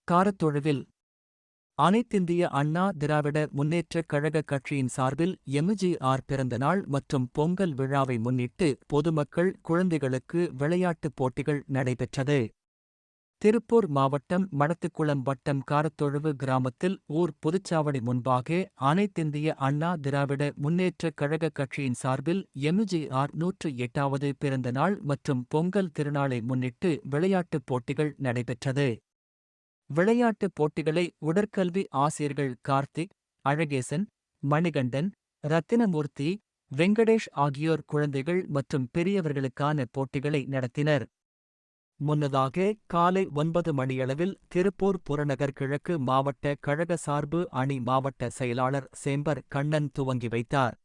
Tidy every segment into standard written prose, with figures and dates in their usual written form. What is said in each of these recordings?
காரத்தொழுவில் அனைத்திந்திய அண்ணா திராவிட முன்னேற்றக் கழக கட்சியின் சார்பில் எம்.ஜி.ஆர். பிறந்த நாள் மற்றும் பொங்கல் விழாவை முன்னிட்டு பொதுமக்கள் குழந்தைகளுக்கு விளையாட்டுப் போட்டிகள் நடைபெற்றது. திருப்பூர் மாவட்டம் மடத்துக்குளம் வட்டம் காரத்தொழுவு கிராமத்தில் ஊர் பொதுச்சாவடி முன்பாக அனைத்திந்திய அண்ணா திராவிட முன்னேற்றக் கழக கட்சியின் சார்பில் எம்.ஜி.ஆர். 108வது பிறந்த நாள் மற்றும் பொங்கல் திருநாளை முன்னிட்டு விளையாட்டுப் போட்டிகள் நடைபெற்றது. விளையாட்டுப் போட்டிகளை உடற்கல்வி ஆசிரியர்கள் கார்த்திக், அழகேசன், மணிகண்டன், ரத்தினமூர்த்தி, வெங்கடேஷ் ஆகியோர் குழந்தைகள் மற்றும் பெரியவர்களுக்கான போட்டிகளை நடத்தினர். முன்னதாக காலை 9 மணியளவில் திருப்பூர் புறநகர் கிழக்கு மாவட்ட கழக சார்பு அணி மாவட்ட செயலாளர் சேம்பர் கண்ணன் துவங்கி வைத்தார்.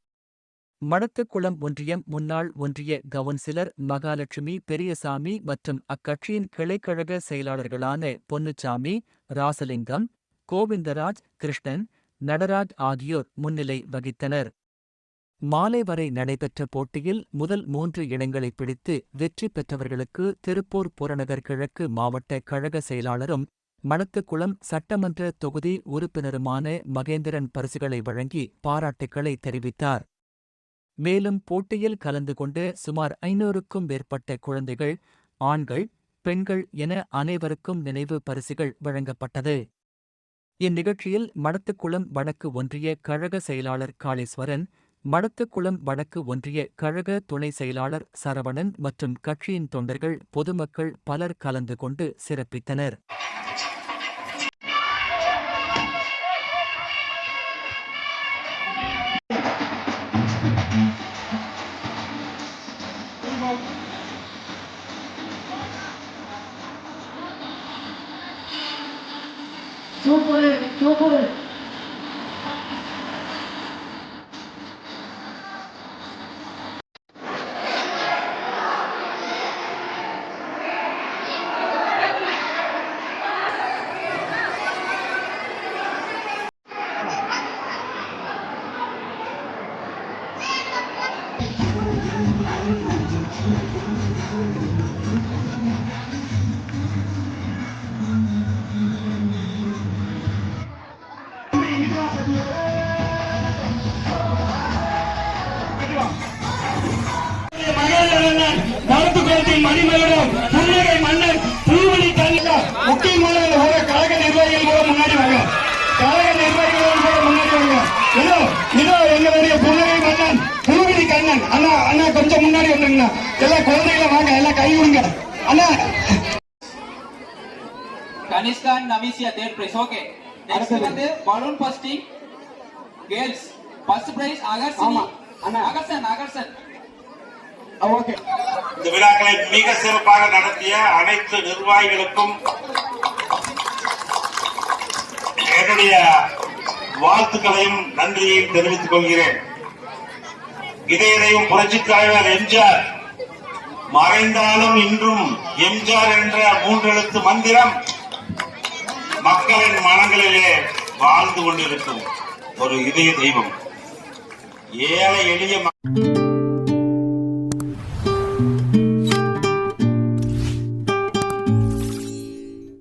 மடத்துக்குளம் ஒன்றியம் முன்னாள் ஒன்றிய கவுன்சிலர் மகாலட்சுமி பெரியசாமி மற்றும் அக்கட்சியின் கிளைக்கழக செயலாளர்களான பொன்னுச்சாமி, ராசலிங்கம், கோவிந்தராஜ், கிருஷ்ணன், நடராஜ் ஆகியோர் முன்னிலை வகித்தனர். மாலை வரை நடைபெற்ற போட்டியில் முதல் 3 இடங்களை பிடித்து வெற்றி பெற்றவர்களுக்கு திருப்பூர் புறநகர் கிழக்கு மாவட்ட கழக செயலாளரும் மடத்துக்குளம் சட்டமன்ற தொகுதி உறுப்பினருமான மகேந்திரன் பரிசுகளை வழங்கி பாராட்டுக்களை தெரிவித்தார். மேலும் போட்டியில் கலந்து கொண்டு சுமார் 500க்கும் மேற்பட்ட குழந்தைகள், ஆண்கள், பெண்கள் என அனைவருக்கும் நினைவு பரிசுகள் வழங்கப்பட்டது. இந்நிகழ்ச்சியில் மடத்துக்குளம் வடக்கு ஒன்றிய கழக செயலாளர் காளீஸ்வரன், மடத்துக்குளம் வடக்கு ஒன்றிய கழக துணை செயலாளர் சரவணன் மற்றும் கட்சியின் தொண்டர்கள், பொதுமக்கள் பலர் கலந்து கொண்டு சிறப்பித்தனர். சூப்பர். மருத்துவத்தின் மணிமேடம் புன்னகை மன்னன் பூவணி தங்க முக்கியமான கழக நிர்வாகிகள் கூட முன்னாடி வாங்க. கழக நிர்வாகிகள் கூட முன்னாடி வாங்க. இதோ எங்களுடைய புன்னகை மன்னன் பூவணி கண்ணன் அண்ணா. அண்ணா கொஞ்சம் முன்னாடி வந்துருங்க. எல்லாம் குழந்தைகளை வாங்க, எல்லாம் கை விடுங்க அண்ணா. Kanishka and Navisia third prize. Okay. Next வந்து balloon busting girls. First prize Agarsan. Agarsan. Okay. இந்த விழாக்களை மிக சிறப்பாக நடத்திய அனைத்து நிர்வாகிகளுக்கும் என்னுடைய வாழ்த்துக்களையும் நன்றியையும் தெரிவித்துக் கொள்கிறேன். இதையும் புரட்சித் தலைவர் எம்ஜிஆர் மறைந்தாலும் இன்றும் எம்ஜிஆர் என்ற 3 எழுத்து மந்திரம் மக்களின் மனங்களிலே வாழ்ந்து கொண்டிருக்கும் ஒரு இதய தெய்வம். ஏழை எளிய